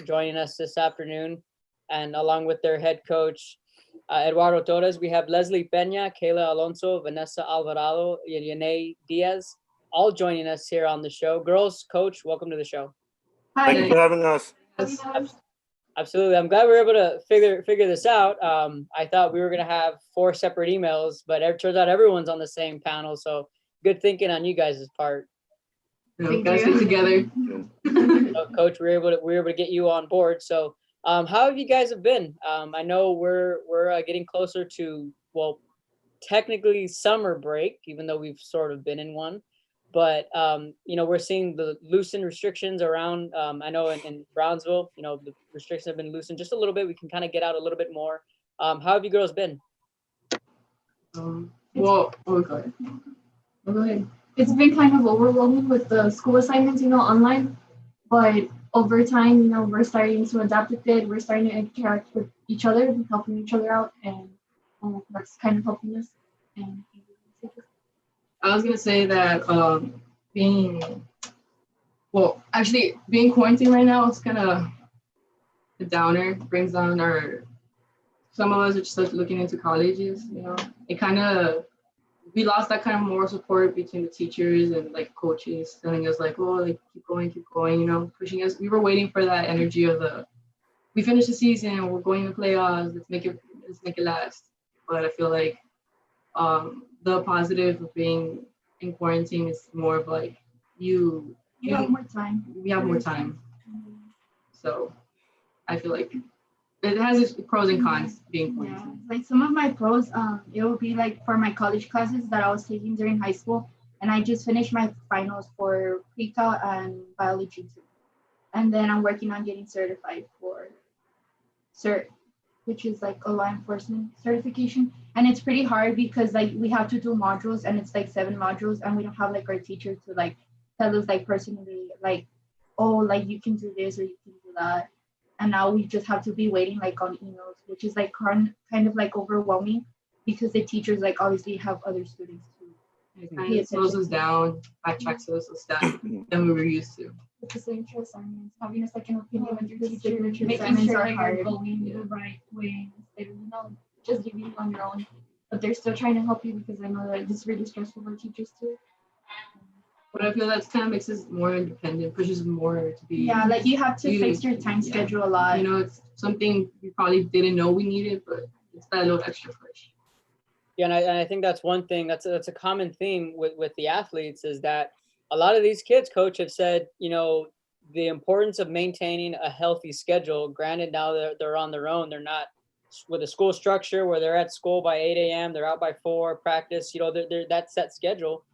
joining us this afternoon, and along with their head coach, Eduardo Torres, we have Leslie Pena, Kayla Alonso, Vanessa Alvarado, and Yianey Diaz, all joining us here on the show. Girls, coach, welcome to the show. Thank you for having us. Absolutely. I'm glad we were able to figure this out. I thought we were going to have 4 separate emails, but it turns out everyone's on the same panel. So good thinking on you guys' part. Guys, get together. So, Coach, we were able to get you on board. So how have you guys have been? I know we're getting closer to, well, technically summer break, even though we've sort of been in one. But, we're seeing the loosened restrictions around, I know in Brownsville, the restrictions have been loosened just a little bit. We can kind of get out a little bit more. How have you girls been? Go ahead. It's been kind of overwhelming with the school assignments, online. But over time, we're starting to adapt with it. We're starting to interact with each other, helping each other out. And that's kind of helping us. And I was gonna say that being quarantined right now, it's kind of a downer. Brings down some of us are just looking into colleges. It kind of, we lost that kind of moral support between the teachers and coaches telling us keep going, pushing us. We were waiting for that energy of we finished the season, we're going to playoffs, let's make it last. But I feel like the positive of being in quarantine is more of you have more time. We have more time. So I feel like it has its pros and cons being quarantined. Yeah, some of my pros, it will be for my college classes that I was taking during high school, and I just finished my finals for pre-cal and biology too. And then I'm working on getting certified for CERT, which is a law enforcement certification. And it's pretty hard because we have to do modules, and it's 7 modules, and we don't have our teacher to tell us personally you can do this or you can do that. And now we just have to be waiting on emails, which is kind of overwhelming because the teachers obviously have other students too. It kind of slows us down, backtracks us stuff than we were used to. With the signature assignments, having a second opinion with your teacher, making assignments sure are hard. you're going the right way instead of just giving you on your own. But they're still trying to help you because I know that it's really stressful for teachers too. But I feel that kind of makes us more independent, pushes more to be. Yeah, you have to fix your time schedule a lot. It's something we probably didn't know we needed, but it's that little extra push. Yeah, and I think that's one thing that's a common theme with the athletes is that a lot of these kids, coach, have said, the importance of maintaining a healthy schedule. Granted, now they're on their own. They're not with a school structure where they're at school by 8 a.m. They're out by 4, practice. They're that set schedule.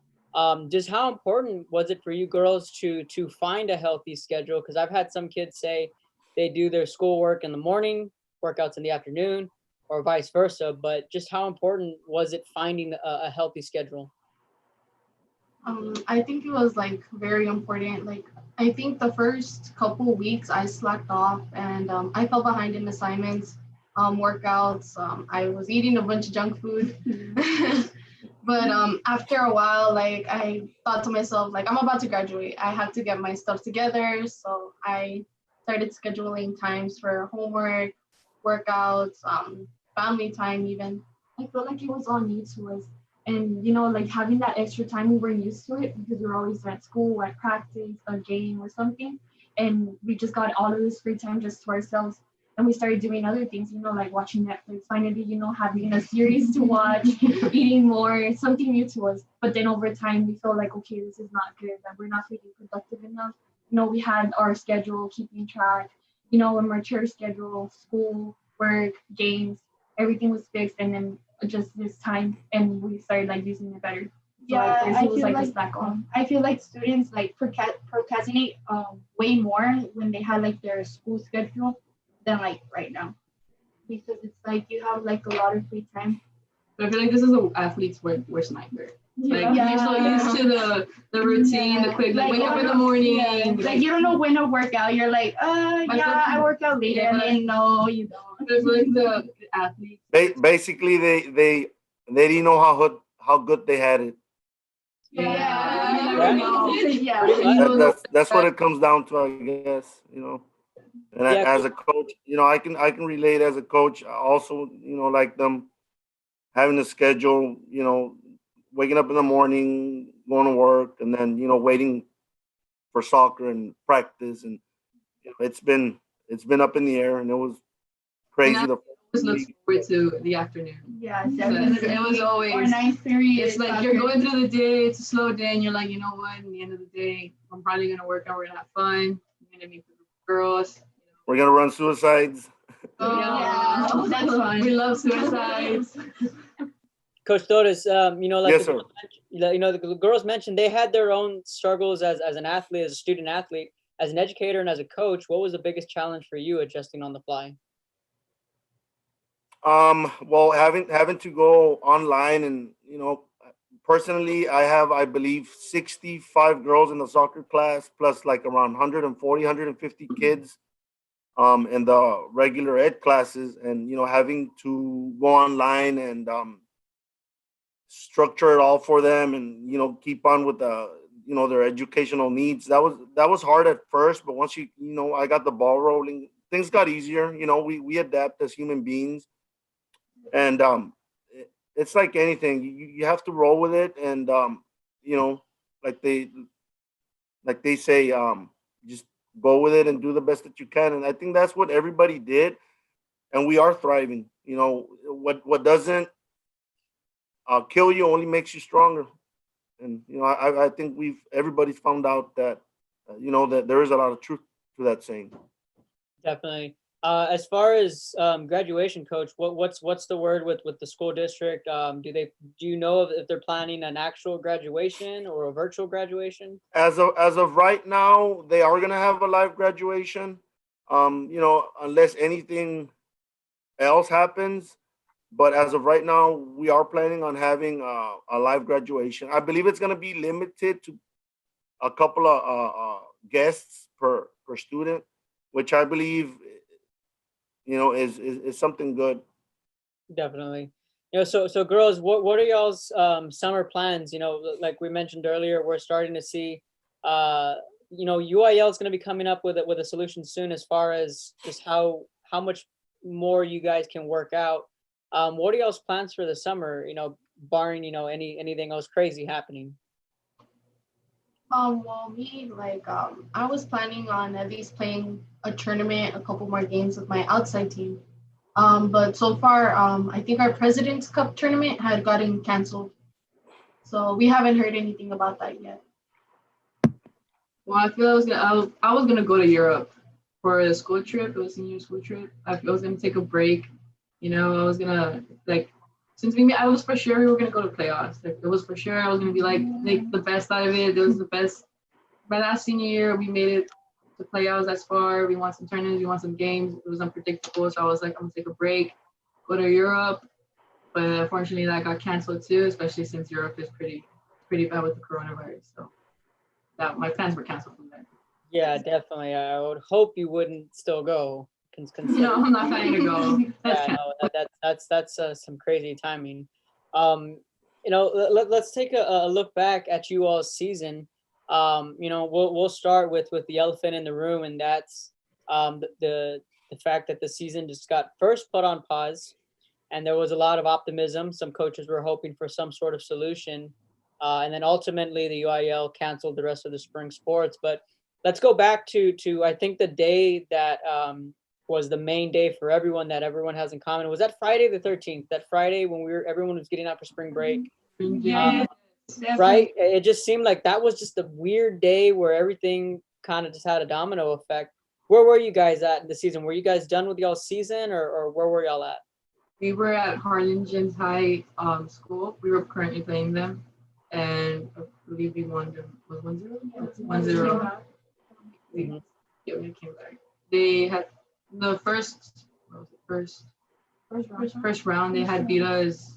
Just how important was it for you girls to find a healthy schedule? Because I've had some kids say they do their schoolwork in the morning, workouts in the afternoon, or vice versa. But just how important was it finding a healthy schedule? I think it was very important. I think the first couple weeks I slacked off and I fell behind in assignments, workouts. I was eating a bunch of junk food. But after a while, I thought to myself, I'm about to graduate. I have to get my stuff together. So I started scheduling times for homework, workouts, family time even. I felt like it was all new to us. And, having that extra time, we were used to it because we were always at school, at practice, a game or something. And we just got all of this free time just to ourselves. And we started doing other things, watching Netflix, finally, having a series to watch, eating more, something new to us. But then over time, we felt okay, this is not good, that we're not feeling productive enough. We had our schedule, keeping track, a mature schedule, school, work, games, everything was fixed. And then just this time, and we started using it better. So, yeah, I feel like a slack on. I feel like students procrastinate way more when they have their school schedule than right now, because it's you have a lot of free time. But I feel like this is an athlete's worst nightmare. You're so used to the routine, the quick, wake up in the morning. Yeah. You don't know when to work out. You're I work out later. Yeah, and then no, you don't. I feel like the athletes. Basically, they didn't know how good they had it. Yeah. Yeah. Yeah. That's what it comes down to, I guess. And Yeah, as a coach, I can relate as a coach. I also, like them having a schedule, waking up in the morning, going to work, and then, waiting for soccer and practice. And it's been up in the air, and it was And crazy I the always look week. forward to the afternoon. Yeah, So definitely. it was Or always, ninth period. it's like you're going through the day, it's a slow day, and you're like, you know what, at the end of the day, I'm probably going to work out, we're going to have fun, I'm going to meet the girls. We're gonna run suicides. Oh, Yeah, that's fun. We love suicides. Coach Torres, like Yes, sir. the girls mentioned they had their own struggles as an athlete, as a student athlete, as an educator, and as a coach. What was the biggest challenge for you adjusting on the fly? Well, having to go online, and personally, I believe 65 girls in the soccer class, plus like around 140, 150 kids in the regular ed classes, and having to go online and structure it all for them, and keep on with their educational needs. That was hard at first, but once I got the ball rolling, things got easier. We adapt as human beings, and it's like anything. You have to roll with it, and you know like they say, just go with it and do the best that you can. And I think that's what everybody did, and we are thriving. What doesn't kill you only makes you stronger. And I think everybody's found out that that there is a lot of truth to that saying. Definitely. As far as graduation, coach, what's the word with the school district? Do you know if they're planning an actual graduation or a virtual graduation? As of right now, they are gonna have a live graduation. Unless anything else happens. But as of right now, we are planning on having a live graduation. I believe it's gonna be limited to a couple of guests per student, which I believe is something good. Definitely. So girls, what are y'all's summer plans? Like we mentioned earlier, we're starting to see UIL is going to be coming up with a solution soon as far as just how much more you guys can work out. What are y'all's plans for the summer, barring anything else crazy happening? Well, me, I was planning on at least playing a tournament, a couple more games with my outside team. But so far, I think our President's Cup tournament had gotten canceled. So we haven't heard anything about that yet. Well, I feel I was gonna go to Europe for the school trip. It was a senior school trip. I was gonna take a break. I was gonna since I was for sure we were gonna go to playoffs. Like, it was for sure I was gonna be like the best out of it. It was the best. My last senior year, we made it to playoffs as far. We won some tournaments, we won some games. It was unpredictable, so I was like, I'm gonna take a break, go to Europe. But unfortunately, that got canceled too, especially since Europe is pretty bad with the coronavirus. So that my plans were canceled from there. Yeah, definitely. I would hope you wouldn't still go. I'm not planning to go. Yeah, no, that's some crazy timing. Let's take a look back at you all's season. We'll start with the elephant in the room, and that's the fact that the season just got first put on pause, and there was a lot of optimism. Some coaches were hoping for some sort of solution, and then ultimately the UIL canceled the rest of the spring sports. But let's go back to I think the day that was the main day for everyone that everyone has in common. Was that Friday the 13th? That Friday when everyone was getting out for spring break? Yeah. Right? It just seemed like that was just a weird day where everything kind of just had a domino effect. Where were you guys at in the season? Were you guys done with y'all's season, or where were y'all at? We were at Harlingen High school. We were currently playing them, and I believe we won them. Was 1-0? 1-0. Yeah, we came back. They had the first round. They had beat us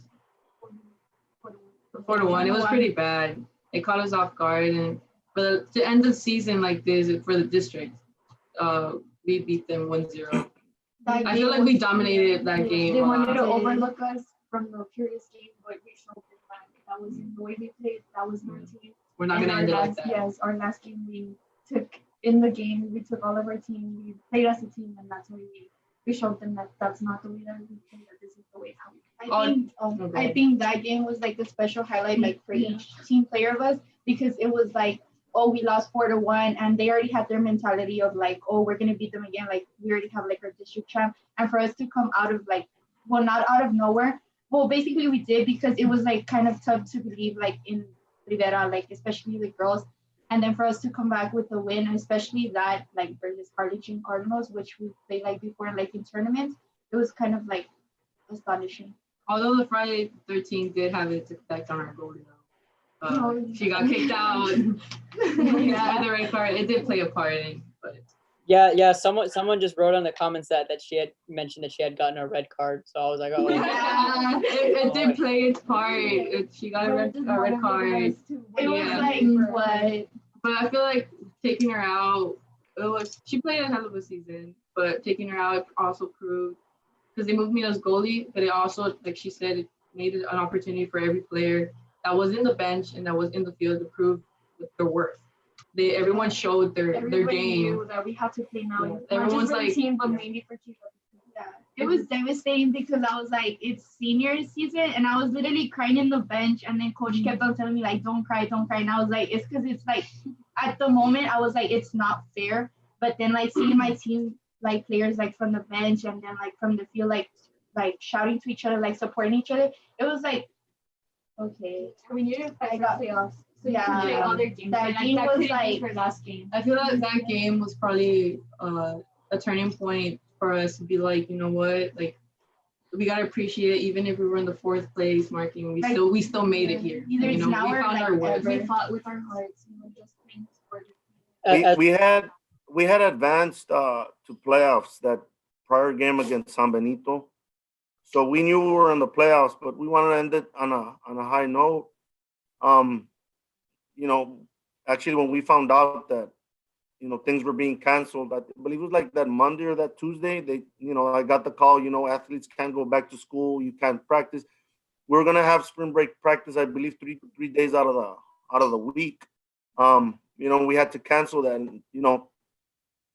4-1. It was pretty bad. It caught us off guard, but to end the season like this for the district, we beat them 1-0. I feel like we dominated that game. They wanted to overlook us from the previous game, but we showed them that was the way we played. That was our team. We're not gonna end it like that. Yes, our last game we took in the game, we took all of our team, we played as a team, and that's when we showed them that that's not the way that we play, that this is the way how we I think that game was like the special highlight, like for each team player of us, because it was like, oh, we lost 4-1, and they already had their mentality of like, oh, we're gonna beat them again. Like we already have like our district champ, and for us to come out of like, well, not out of nowhere. Well, basically we did, because it was like kind of tough to believe like in Rivera, like especially the girls, and then for us to come back with a win, especially that like versus Harlingen Cardinals, which we played like before like in tournaments, it was kind of like astonishing. Although the Friday 13 did have its effect on our goalie, she got kicked out. Yeah, the red card. It did play a part in, but Yeah. Someone just wrote on the comments that she had mentioned that she had gotten a red card. So I was like, oh. yeah, it did play its part. She got a red card. It was like what? But I feel like taking her out, she played a hell of a season, but taking her out also proved, because they moved me as goalie, but it also, like she said, it made it an opportunity for every player that was in the bench and that was in the field to prove their worth. Everyone showed their game. Knew that we had to play now. Yeah. Everyone's like, team, but mainly for Chico. Yeah, it was devastating because I was like, it's senior season, and I was literally crying in the bench, and then coach kept on telling me like, don't cry, and I was like, it's because it's like, at the moment I was like, it's not fair, but then like seeing my team, like players like from the bench and then like from the field, like shouting to each other, like supporting each other, it was like, okay. I mean, you didn't play playoffs. So yeah, you play other games. That game was like her last game. I feel like that game was probably a turning point for us to be like, you know what, like we gotta appreciate it, even if we were in the 4th place marking, we still made it here. Either you know, now we or found like our worth. ever. We fought with our hearts, just playing sport. We had advanced to playoffs that prior game against San Benito, so we knew we were in the playoffs, but we wanted to end it on a high note. You know, actually, when we found out that things were being canceled, I believe it was like that Monday or that Tuesday. I got the call. Athletes can't go back to school. You can't practice. We're gonna have spring break practice, I believe, three days out of the week. We had to cancel that. And,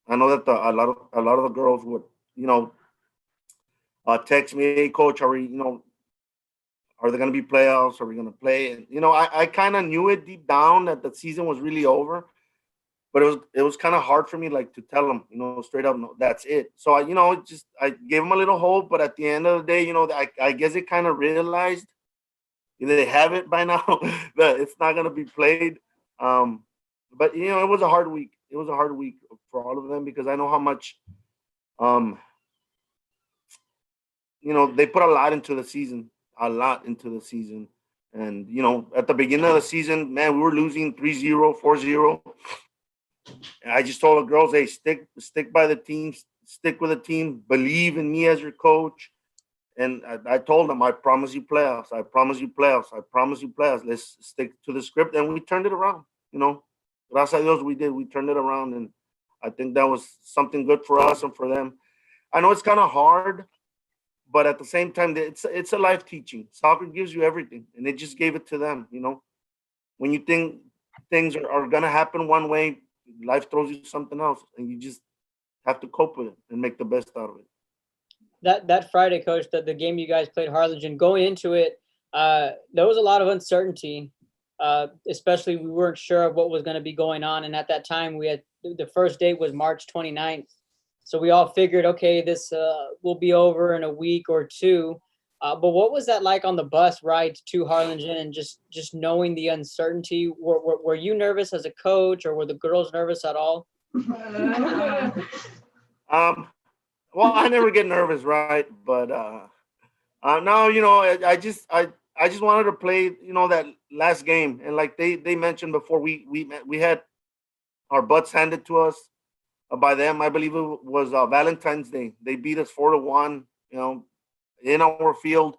I know that a lot of the girls would, text me, hey coach, are there going to be playoffs? Are we going to play? And I kind of knew it deep down that the season was really over, but it was kind of hard for me like to tell them, straight up, no, that's it. So I gave them a little hope, but at the end of the day, I guess it kind of realized they have it by now that it's not going to be played. But it was a hard week. It was a hard week for all of them because I know how much, they put a lot into the season. And, at the beginning of the season, man, we were losing 3-0, 4-0. And I just told the girls, hey, stick by the team, stick with the team, believe in me as your coach. And I told them, I promise you playoffs. I promise you playoffs. I promise you playoffs. Let's stick to the script. And we turned it around, Gracias a Dios, we did. We turned it around. And I think that was something good for us and for them. I know it's kind of hard, but at the same time, it's a life teaching. Soccer gives you everything, and it just gave it to them, When you think things are going to happen one way, life throws you something else, and you just have to cope with it and make the best out of it. That Friday, Coach, the game you guys played Harlingen, going into it, there was a lot of uncertainty, especially we weren't sure of what was going to be going on. And at that time, we had the first date was March 29th. So we all figured, okay, this will be over in a week or two. But what was that like on the bus ride to Harlingen and just knowing the uncertainty? Were you nervous as a coach, or were the girls nervous at all? Well, I never get nervous, right? But no, I just wanted to play, that last game, and like they mentioned before, we had our butts handed to us by them. I believe it was Valentine's Day. They beat us 4-1, in our field,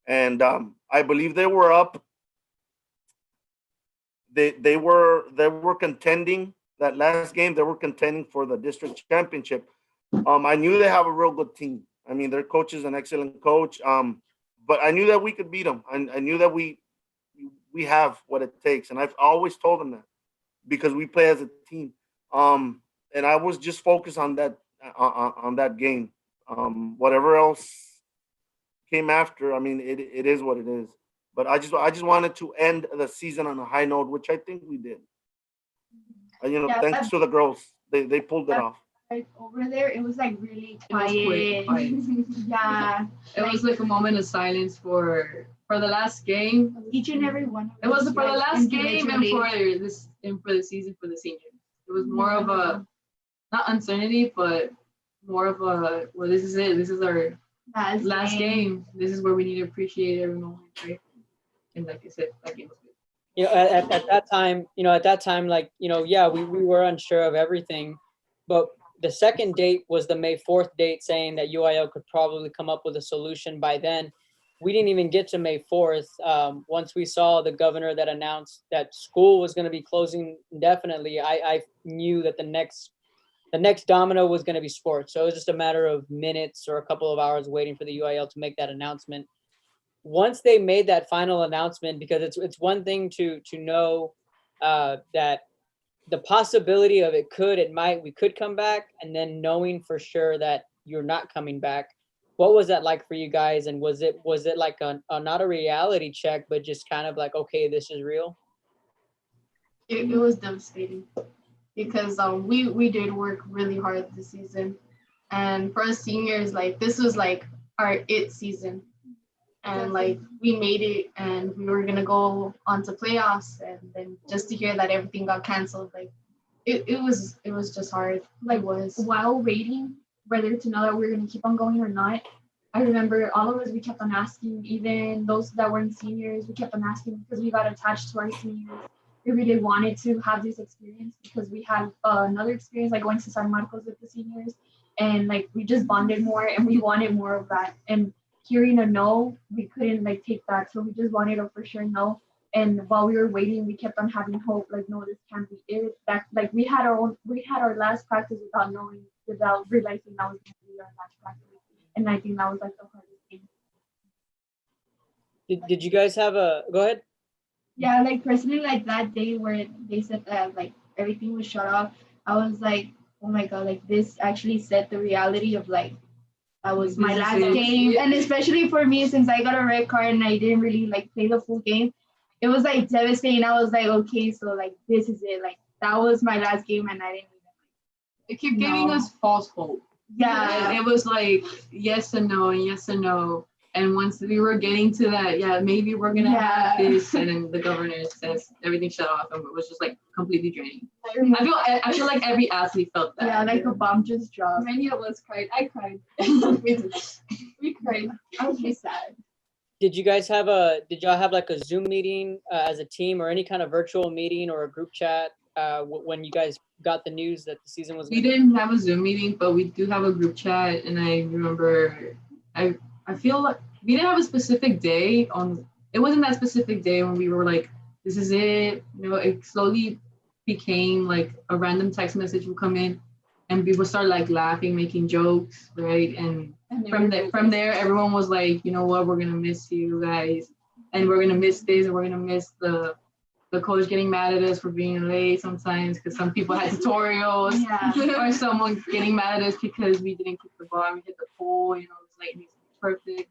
and I believe they were up. They were contending that last game. They were contending for the district championship. I knew they have a real good team. I mean, their coach is an excellent coach. But I knew that we could beat them. I knew that we have what it takes, and I've always told them that because we play as a team. and I was just focused on that game. Whatever else came after, I mean, it is what it is. But I just wanted to end the season on a high note, which I think we did. And, Yeah, thanks to the girls, they pulled it off. like over there, it was like really It was quiet. quiet. Yeah, It was like a moment of silence for the last game. each and every one. It was for the like, last game and individually. for the season for the seniors. It was more of a not uncertainty, but more of a well, this is it. This is our last game. This is where we need to appreciate every moment, right? And like I said, that game was good. At that time, like, yeah, we were unsure of everything, but the second date was the May 4th date, saying that UIL could probably come up with a solution by then. We didn't even get to May 4th. Once we saw the governor that announced that school was going to be closing indefinitely, I knew that the next domino was going to be sports. So it was just a matter of minutes or a couple of hours waiting for the UIL to make that announcement. Once they made that final announcement, because it's one thing to know that the possibility of we could come back, and then knowing for sure that you're not coming back. What was that like for you guys? And was it like a not a reality check, but just kind of like, okay, this is real? It was devastating because we did work really hard this season, and for us seniors, like this was like our season, and like we made it, and we were gonna go on to playoffs, and then just to hear that everything got canceled, like it was just hard. Like, while waiting whether to know that we were going to keep on going or not, I remember all of us, we kept on asking, even those that weren't seniors, we kept on asking because we got attached to our seniors. We really wanted to have this experience because we had another experience, like going to San Marcos with the seniors, and like we just bonded more and we wanted more of that. And hearing a no, we couldn't like take that, so we just wanted a for sure no. And while we were waiting, we kept on having hope, like, no, this can't be it. That, like, we had our last practice without realizing that was going to be our last practice. And I think that was like the hardest thing. Did you guys have go ahead? Yeah, like personally, like that day where they said that like everything was shut off, I was like, oh my God, like this actually set the reality of like, that was my last game. Yeah. And especially for me, since I got a red card and I didn't really like play the full game, it was like devastating. I was like, okay, so like this is it. Like that was my last game and I didn't even it kept giving us false hope. Yeah. And it was like yes and no and yes and no. And once we were getting to that, yeah, maybe we're gonna have this, and then the governor says everything shut off, and it was just like completely draining. I feel like every athlete felt that. Yeah, like a bomb just dropped. Many of us cried. I cried. We cried. I was really sad. Did y'all have like a Zoom meeting as a team, or any kind of virtual meeting or a group chat when you guys got the news that the season was? We didn't have a Zoom meeting, but we do have a group chat, and I remember I feel like we didn't have a specific day it wasn't that specific day when we were like, this is it. You know, it slowly became like a random text message would come in and people started like laughing, making jokes, right? And from there, everyone was like, you know what, we're gonna miss you guys. And we're gonna miss this, and we're gonna miss the coach getting mad at us for being late sometimes because some people had tutorials, or someone getting mad at us because we didn't kick the ball and we hit the pole, you know, it was late. Perfect.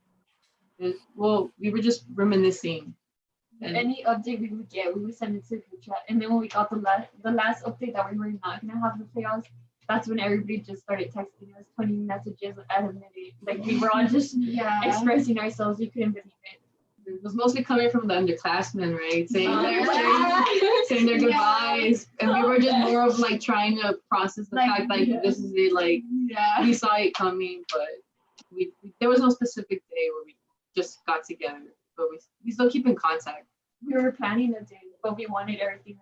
Well, we were just reminiscing. And any update we would get, we would send it to the group chat. And then when we got the last update that we were not gonna have the playoffs, that's when everybody just started texting us 20 messages at a minute. Like we were all just expressing ourselves. We couldn't believe it. It was mostly coming from the underclassmen, right? Saying their goodbyes. And we were just more of like trying to process the fact like this is it, like we saw it coming, but there was no specific day where we just got together, but we still keep in contact. We were planning a day, but we wanted everything.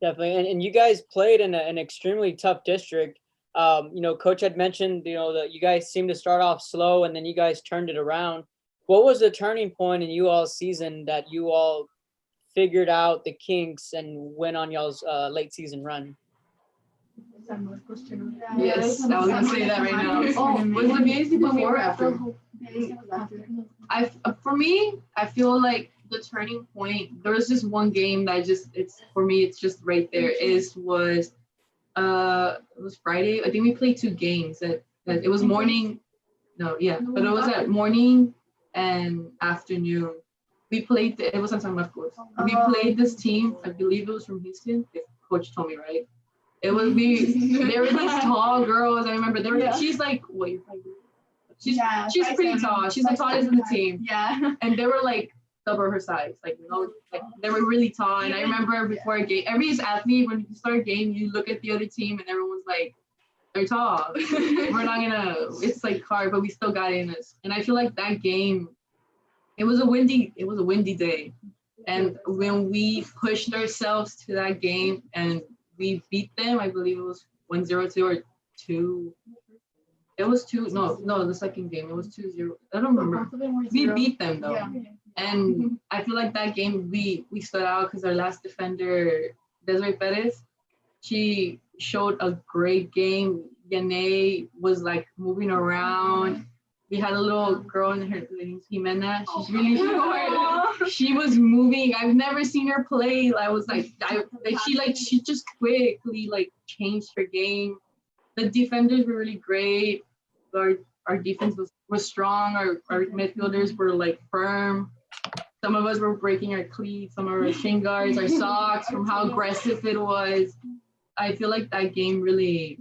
Definitely, and you guys played in an extremely tough district. You know, Coach had mentioned, you know, that you guys seemed to start off slow and then you guys turned it around. What was the turning point in you all's season that you all figured out the kinks and went on y'all's late season run? Yes, I was gonna say that right now. Oh, was the Yianey before or after? For me, I feel like the turning point. There was just one game that it's for me. It's just right there. Was It was Friday. I think we played 2 games. It was morning. No, yeah, but it was at morning and afternoon. We played. It was on San Marcos. We played this team. I believe it was from Houston. If coach told me right. It was we. They were these tall girls. I remember they were. Yeah. She's like, wait, she's Yeah, she's pretty 5'7", tall. She's the tallest in the team, Yeah. and they were like double her size. Like like they were really tall. And I remember before a game, every athlete when you start a game, you look at the other team and everyone's like, they're tall. We're not gonna. It's like hard, but we still got in this. And I feel like that game, it was a windy day. And when we pushed ourselves to that game and we beat them, I believe it was 1-0 or 2. It was 2. No, the second game. It was 2-0. I don't remember. We beat them though. Yeah. And I feel like that game we stood out because our last defender, Desiree Perez, she showed a great game. Yianey was like moving around. We had a little girl in her name's Pena. She's really short. She was moving. I've never seen her play. I was like, she just quickly like changed her game. The defenders were really great. Our defense was strong. Our midfielders were like firm. Some of us were breaking our cleats, some of our shin guards, our socks from how aggressive it was. I feel like that game really,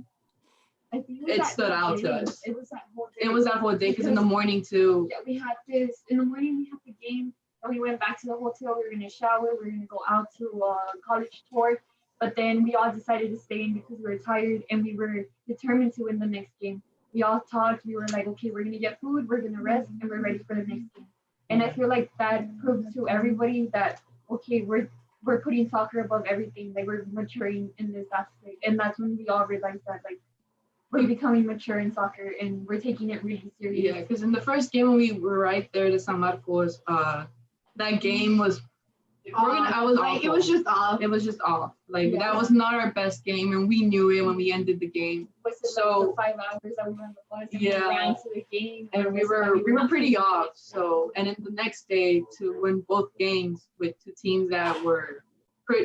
I think it stood out to us. It was that whole day. It was that whole day because in the morning too. Yeah, we had this in the morning. We had the game, and we went back to the hotel. We were gonna shower. We were gonna go out to a college tour, but then we all decided to stay in because we were tired and we were determined to win the next game. We all talked. We were like, okay, we're gonna get food. We're gonna rest, and we're ready for the next game. And I feel like that proved to everybody that okay, we're putting soccer above everything. Like we're maturing in this aspect, and that's when we all realized that like we're becoming mature in soccer and we're taking it really serious. Yeah, because in the first game when we were right there to San Marcos, that game was. I was like, awful. it was just off. It was just off. Like Yeah. that was not our best game, and we knew it when we ended the game. Was it So- like the 5 hours that we were on the bus and Yeah. we ran to the game? And we were pretty off. So, and then the next day to win both games with 2 teams that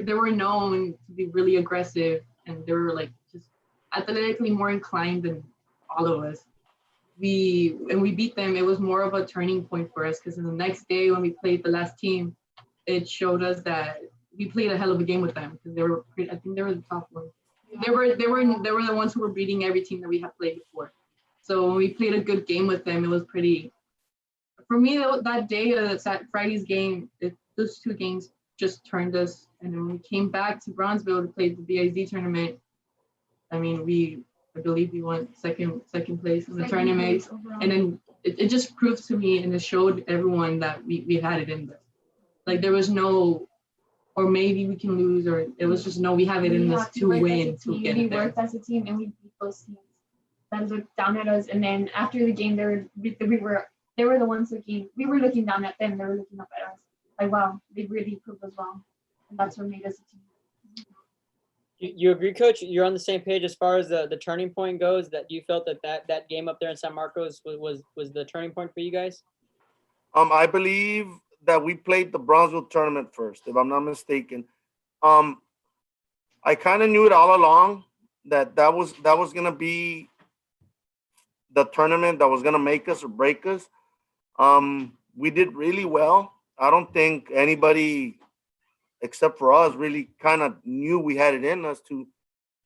they were known to be really aggressive, and they were like just athletically more inclined than all of us. We beat them. It was more of a turning point for us because in the next day when we played the last team, it showed us that we played a hell of a game with them because I think they were the top one. They were the ones who were beating every team that we had played before. So when we played a good game with them, it was pretty. For me, that day, Friday's game, those 2 games just turned us. And then when we came back to Brownsville to play the BIZ tournament, I mean, I believe we won second place in the tournament. And then it just proved to me and it showed everyone that we had it in us. Like there was no, or maybe we can lose, or it was just no, we have it in us to win, to get it there. We worked as a team and we beat those teams that looked down at us. And then after the game, they were the ones we were looking down at them. They were looking up at us. Like, wow, they really proved us wrong. And that's what made us a team. You agree, Coach? You're on the same page as far as the turning point goes. That you felt that game up there in San Marcos was the turning point for you guys. I believe that we played the Brownsville tournament first, if I'm not mistaken. I kind of knew it all along that was gonna be the tournament that was gonna make us or break us. We did really well. I don't think anybody except for us really kind of knew we had it in us to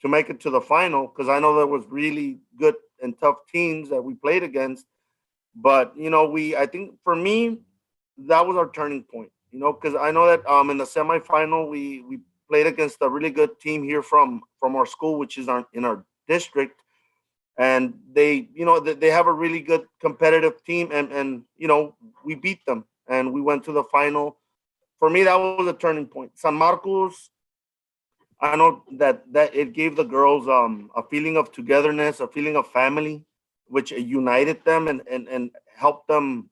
make it to the final, because I know there was really good and tough teams that we played against. But I think for me, that was our turning point. Because I know that in the semifinal we played against a really good team here from our school, which is in our district, and they have a really good competitive team, and we beat them and we went to the final. For me, that was a turning point. San Marcos, I know that it gave the girls a feeling of togetherness, a feeling of family, which united them and helped them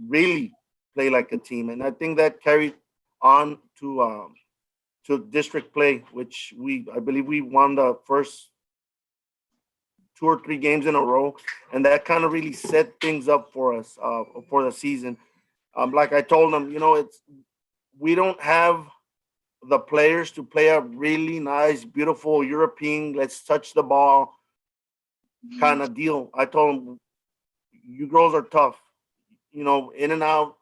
really play like a team. And I think that carried on to district play, which I believe we won the first 2 or 3 games in a row, and that kind of really set things up for us for the season. Like I told them, we don't have the players to play a really nice, beautiful European, let's touch the ball kind of deal. I told them, you girls are tough. In and out,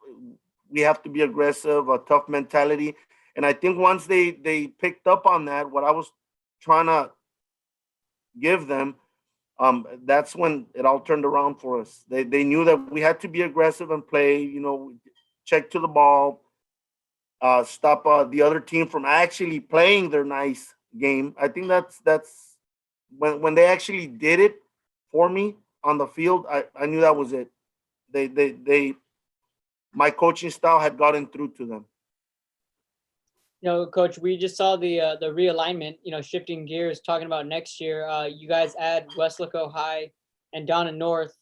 we have to be aggressive, a tough mentality. And I think once they picked up on that, what I was trying to give them, that's when it all turned around for us. They knew that we had to be aggressive and play, check to the ball, stop the other team from actually playing their nice game. I think that's when they actually did it for me on the field. I knew that was it. They my coaching style had gotten through to them. Coach, we just saw the realignment, shifting gears, talking about next year. You guys add Weslaco High and Donna North,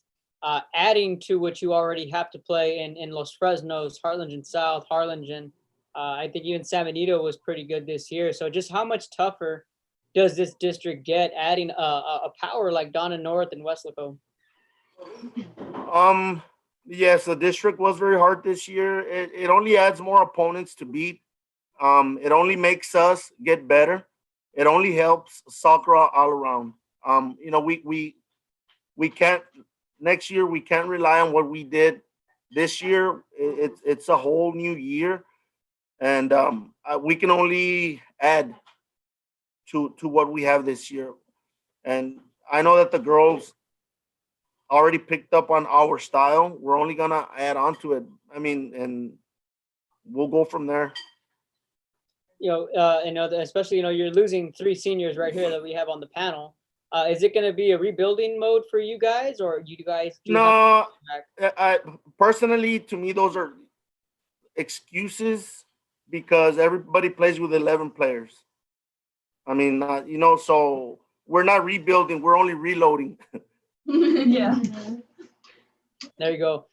adding to what you already have to play in Los Fresnos, Harlingen South, Harlingen. I think even San Benito was pretty good this year. So just how much tougher does this district get, adding a power like Donna North and Weslaco? Yes, the district was very hard this year. It only adds more opponents to beat. It only makes us get better. It only helps soccer all around. We can't next year. We can't rely on what we did this year. It's a whole new year, and we can only add to what we have this year. And I know that the girls already picked up on our style. We're only gonna add on to it. And we'll go from there. Especially, you're losing 3 seniors right here that we have on the panel. Is it going to be a rebuilding mode for you guys, or you guys? No, I personally, to me, those are excuses because everybody plays with 11 players. So we're not rebuilding; we're only reloading. Yeah. There you go.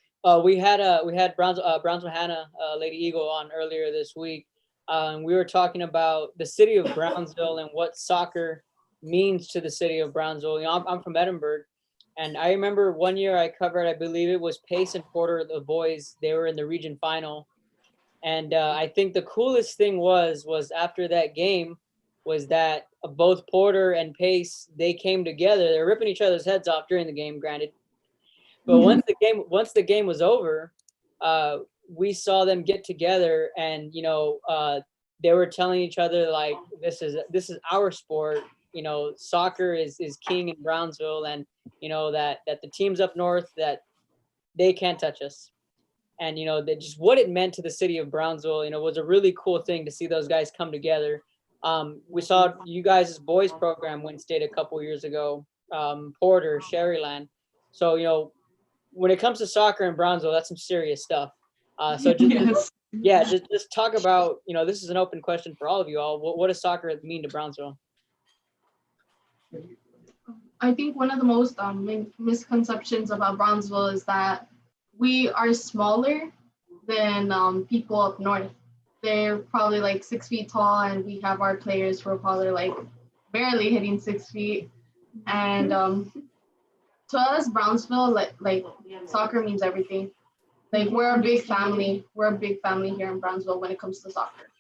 We had Brownsville Hannah, Lady Eagle, on earlier this week. We were talking about the city of Brownsville and what soccer means to the city of Brownsville. I'm from Edinburgh, and I remember one year I covered, I believe it was Pace and Porter, the boys. They were in the region final, and I think the coolest thing was after that game was that both Porter and Pace, they came together. They were ripping each other's heads off during the game, granted, but once the game was over, we saw them get together, and they were telling each other like, this is our sport. Soccer is king in Brownsville, and that the teams up north, that they can't touch us. And that just what it meant to the city of Brownsville, was a really cool thing to see those guys come together. We saw you guys' boys program win state a couple years ago, Porter, Sherryland. So when it comes to soccer in Brownsville, that's some serious stuff. So just talk about, this is an open question for all of you all. What does soccer mean to Brownsville? I think one of the most misconceptions about Brownsville is that we are smaller than people up north. They're probably like 6 feet tall, and we have our players who are probably like barely hitting 6 feet. And to us, Brownsville, like soccer means everything. Like we're a big family. We're a big family here in Brownsville when it comes to soccer.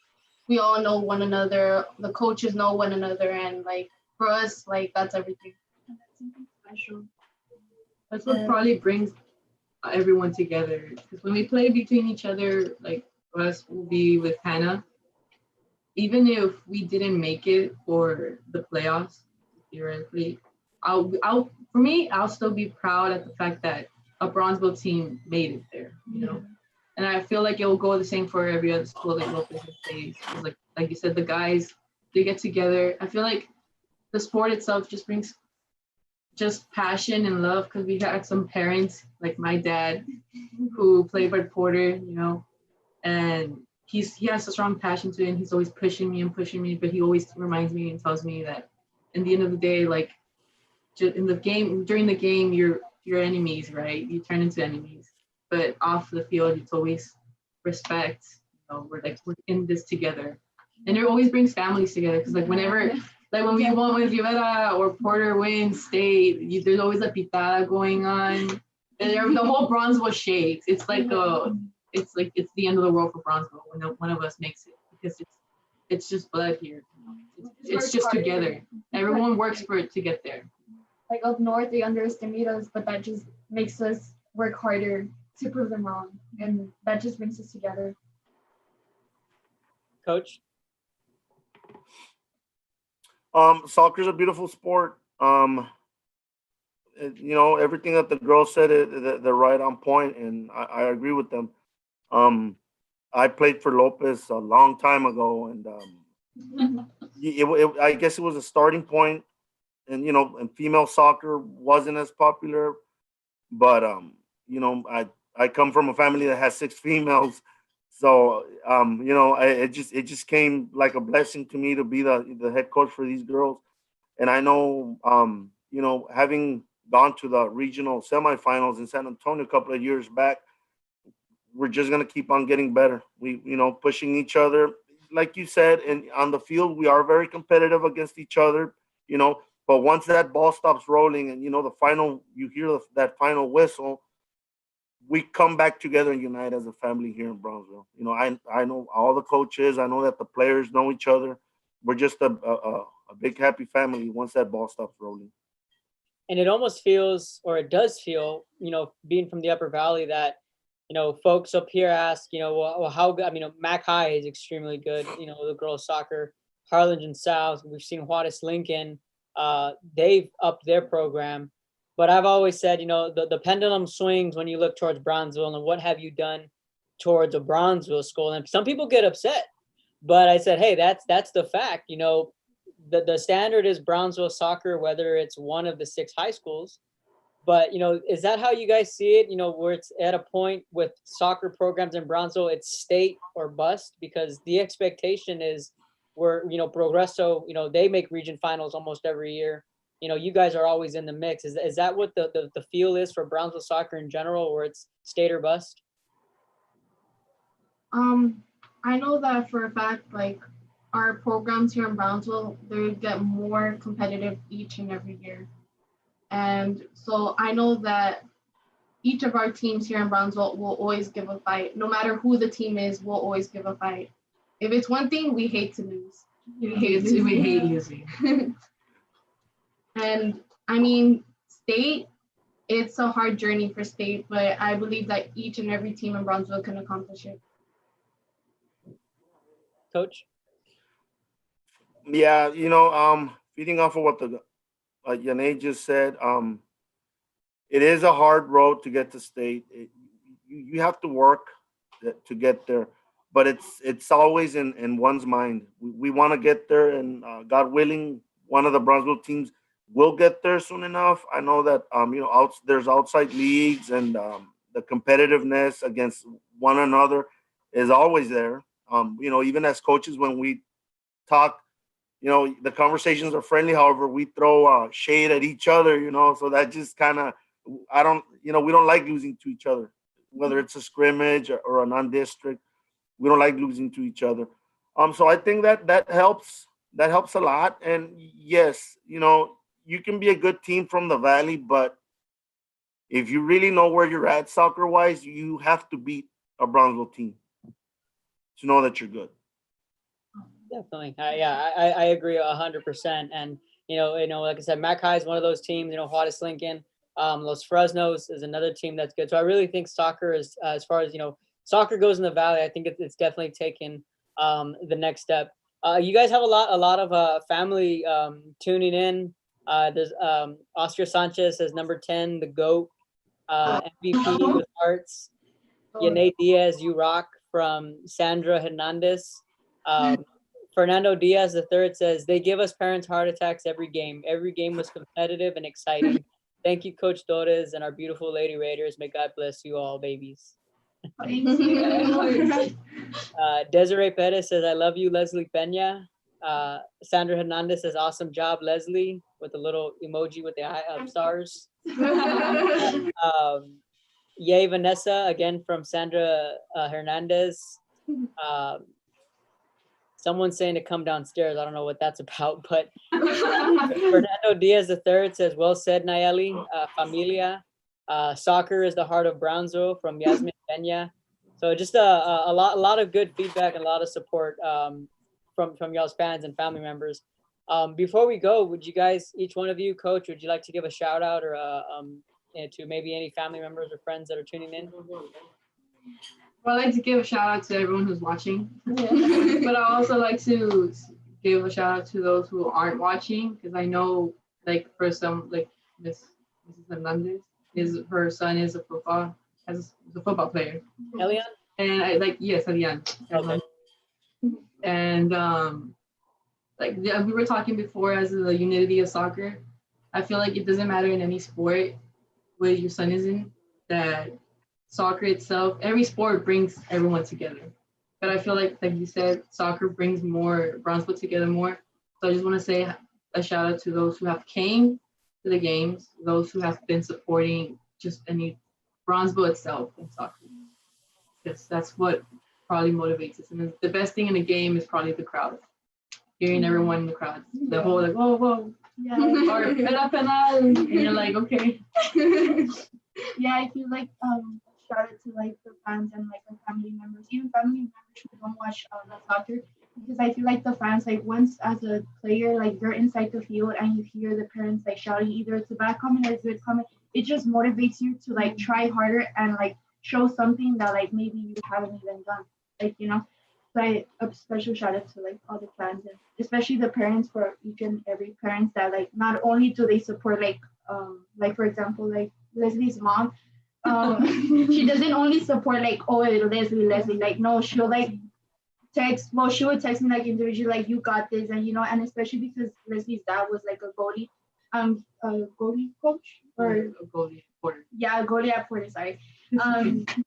We all know one another. The coaches know one another, and like for us, like that's everything. That's something special. That's what probably brings everyone together. Because when we play between each other, like us will be with Pena, even if we didn't make it for the playoffs, theoretically, I'll still be proud at the fact that a Brownsville team made it there, And I feel like it will go the same for every other school that Lopez plays. Like you said, the guys, they get together. I feel like the sport itself just brings just passion and love, because we had some parents, like my dad, who played with Porter, and he has a strong passion to it, and he's always pushing me, but he always reminds me and tells me that in the end of the day, like in the game, during the game, you're enemies, right? You turn into enemies, but off the field, it's always respect. We're in this together, and it always brings families together. Because when we won with Rivera or Porter wins state, there's always a pitada going on, and the whole Brownsville shakes. It's like it's the end of the world for Brownsville when one of us makes it, because it's just blood here. It's just together. Everyone works for it to get there. Like up north, they underestimate us, but that just makes us work harder to prove them wrong, and that just brings us together. Coach? Soccer's a beautiful sport. Everything that the girls said, they're right on point, and I agree with them. I played for Lopez a long time ago, and I guess it was a starting point, and female soccer wasn't as popular, but I come from a family that has 6 females, so it just came like a blessing to me to be the head coach for these girls, and I know having gone to the regional semifinals in San Antonio a couple of years back, we're just gonna keep on getting better. We pushing each other, like you said, and on the field we are very competitive against each other, But once that ball stops rolling and you hear that final whistle, we come back together and unite as a family here in Brownsville. I know all the coaches. I know that the players know each other. We're just a big happy family once that ball stops rolling. And it almost feels, or it does feel, being from the Upper Valley, that folks up here ask, well, how good? I mean, Mac High is extremely good. The girls soccer, Harlingen South. We've seen Juarez Lincoln. They've upped their program. But I've always said, the pendulum swings when you look towards Brownsville and what have you done towards a Brownsville school. And some people get upset, but I said, hey, that's the fact. The standard is Brownsville soccer, whether it's one of the 6 high schools. But, is that how you guys see it? Where it's at a point with soccer programs in Brownsville, it's state or bust, because the expectation is where, Progreso, they make region finals almost every year. You guys are always in the mix. Is that what the feel is for Brownsville soccer in general, where it's state or bust? I know that for a fact, like our programs here in Brownsville, they get more competitive each and every year. And so I know that each of our teams here in Brownsville will always give a fight. No matter who the team is, we'll always give a fight. If it's one thing, we hate to lose. We hate losing. And I mean, state, it's a hard journey for state, but I believe that each and every team in Brownsville can accomplish it. Coach? Yeah, feeding off of what the Yianey just said, it is a hard road to get to state. You have to work to get there, but it's always in one's mind. We want to get there, and God willing, one of the Brownsville teams will get there soon enough. I know that there's outside leagues, and the competitiveness against one another is always there. Even as coaches, when we talk, the conversations are friendly. However, we throw shade at each other, so that just kind of, we don't like losing to each other, whether it's a scrimmage or a non-district. We don't like losing to each other. So I think that helps. That helps a lot. And yes, you can be a good team from the Valley, but if you really know where you're at soccer-wise, you have to beat a Brownsville team to know that you're good. Definitely. I agree 100%. And, like I said, Mac High is one of those teams, Juarez Lincoln, Los Fresnos is another team that's good. So I really think soccer is, as far as, soccer goes in the Valley, I think it's definitely taken the next step. You guys have a lot of family tuning in. There's Oscar Sanchez says number 10, the GOAT, MVP with hearts. Yianey Diaz, you rock, from Sandra Hernandez. Fernando Diaz III says, they give us parents heart attacks every game. Every game was competitive and exciting. Thank you, Coach Torres and our beautiful Lady Raiders. May God bless you all, babies. Desiree Perez says, I love you, Leslie Pena. Sandra Hernandez says, awesome job, Leslie, with a little emoji with the stars. Yay, Vanessa, again from Sandra Hernandez. Someone's saying to come downstairs. I don't know what that's about, but Fernando Diaz III says, well said, Nayeli. Familia. Soccer is the heart of Brownsville, from Yasmin Pena. So just a lot of good feedback and a lot of support from y'all's fans and family members. Before we go, would you guys, each one of you, Coach, would you like to give a shout out or to maybe any family members or friends that are tuning in? Well, I'd like to give a shout out to everyone who's watching, but I also like to give a shout out to those who aren't watching, because I know, like, for some, like Mrs. Hernandez, her son is a football player. Elian? And I like, yes, Elian. Okay. And like we were talking before, as the unity of soccer, I feel like it doesn't matter in any sport where your son is in, that soccer itself, every sport brings everyone together. But I feel like you said, soccer brings more Brownsville together more. So I just want to say a shout out to those who have came to the games, those who have been supporting just any Brownsville itself in soccer. Because that's what probably motivates us. And the best thing in a game is probably the crowd. Hearing everyone in the crowd. The whole like, whoa, whoa. Yeah. Or pena, and you're like, okay. Yeah, I feel like shout out to like the fans and like our family members, even family members who don't watch soccer, because I feel like the fans, like, once as a player, like, you're inside the field and you hear the parents like shouting either it's a bad comment or a good comment, it just motivates you to like try harder and like show something that like maybe you haven't even done, like, you know. So a special shout out to like all the fans and especially the parents, for each and every parents that like not only do they support like for example like Leslie's mom, she doesn't only support like, oh, Leslie, like, no, she'll like she would text me like individually, like, you got this, and you know, and especially because Leslie's dad was like a goalie coach or A goalie porter. Yeah, goalie at Porter, sorry.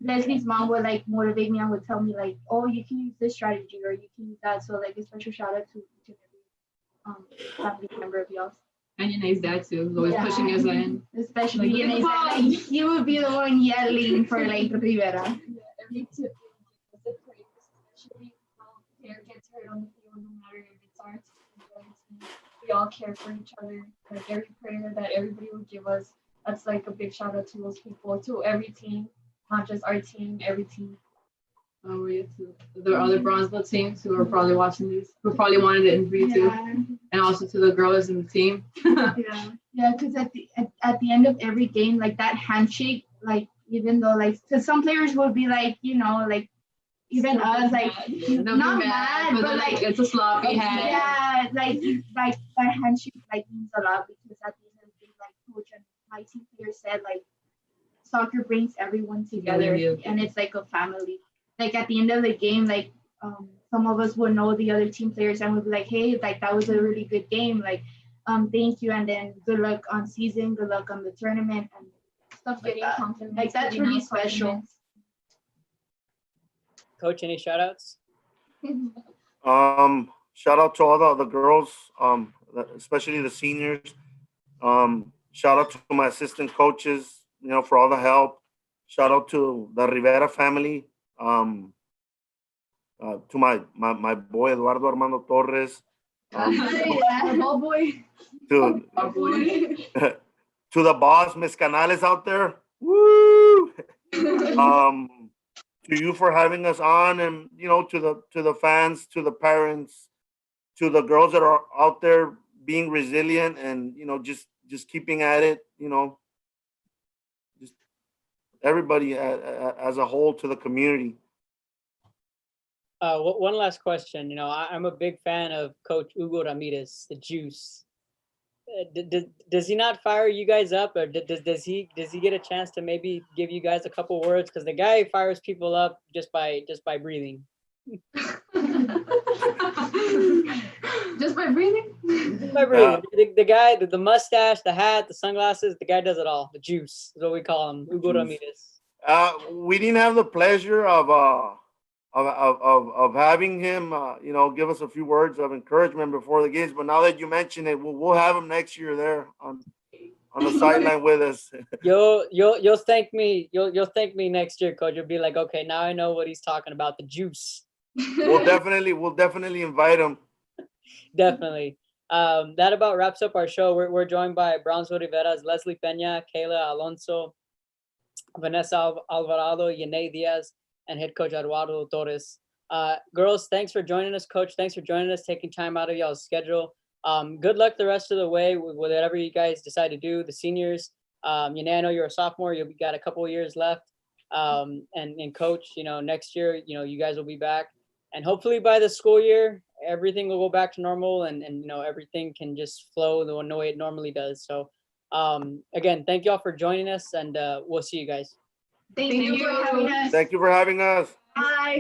Leslie's mom would like motivate me and would tell me like, oh, you can use this strategy or you can use that. So like a special shout out to each and every family member of y'all. And Yianey's dad too, who's always pushing us in. Especially Like, Yianey's dad, like, he would be the one yelling for like Rivera. Yeah, every tip is a praise, especially when player gets hurt on the field, no matter if it's our team or their team. We all care for each other. Like every prayer that everybody would give us, that's like a big shout out to those people, to every team, not just our team, every team. Oh, yeah, too. There are other Brownsville teams who are probably watching this, who probably wanted to interview too, and also to the girls in the team. Yeah, because at the end of every game, like that handshake, like, even though like, because some players will be like, you know, like, even us, like, not mad, but like it's a sloppy hand. Yeah, like that handshake like means a lot, because at the end of the day, like coach and my team player said, like, soccer brings everyone together, and it's like a family. Like at the end of the game, like some of us would know the other team players and would be like, hey, like that was a really good game, like thank you, and then good luck on season, good luck on the tournament, and stuff like that. Like that's really special. Coach, any shout outs? Shout out to all the girls, especially the seniors. Shout out to my assistant coaches, you know, for all the help. Shout out to the Rivera family. To my boy Eduardo Armando Torres. Ball boy. To the boss, Miss Canales out there. Woo! To you for having us on, and you know, to the fans, to the parents, to the girls that are out there being resilient and, you know, just keeping at it, you know, just everybody as a whole, to the community. One last question. You know, I'm a big fan of Coach Hugo Ramirez, the Juice. Does he not fire you guys up, or does he get a chance to maybe give you guys a couple words? Because the guy fires people up just by breathing. Just by breathing? Just by breathing. The guy, the mustache, the hat, the sunglasses, the guy does it all. The Juice is what we call him, Hugo Ramirez. We didn't have the pleasure of having him, you know, give us a few words of encouragement before the games. But now that you mention it, we'll have him next year there on the sideline with us. You'll thank me. You'll thank me next year, Coach. You'll be like, okay, now I know what he's talking about. The Juice. We'll definitely invite him. Definitely. That about wraps up our show. We're joined by Brownsville Rivera's Leslie Pena, Kayla Alonso, Vanessa Alvarado, Yianey Diaz, and head coach Eduardo Torres. Girls, thanks for joining us. Coach, thanks for joining us, taking time out of y'all's schedule. Good luck the rest of the way with whatever you guys decide to do. The seniors, Yianey, I know you're a sophomore. You'll be got a couple of years left. And coach, next year, you guys will be back, and hopefully by the school year, everything will go back to normal, and everything can just flow the way it normally does. So, again, thank y'all for joining us, and we'll see you guys. Thank you for having us. Thank you for having us. Bye.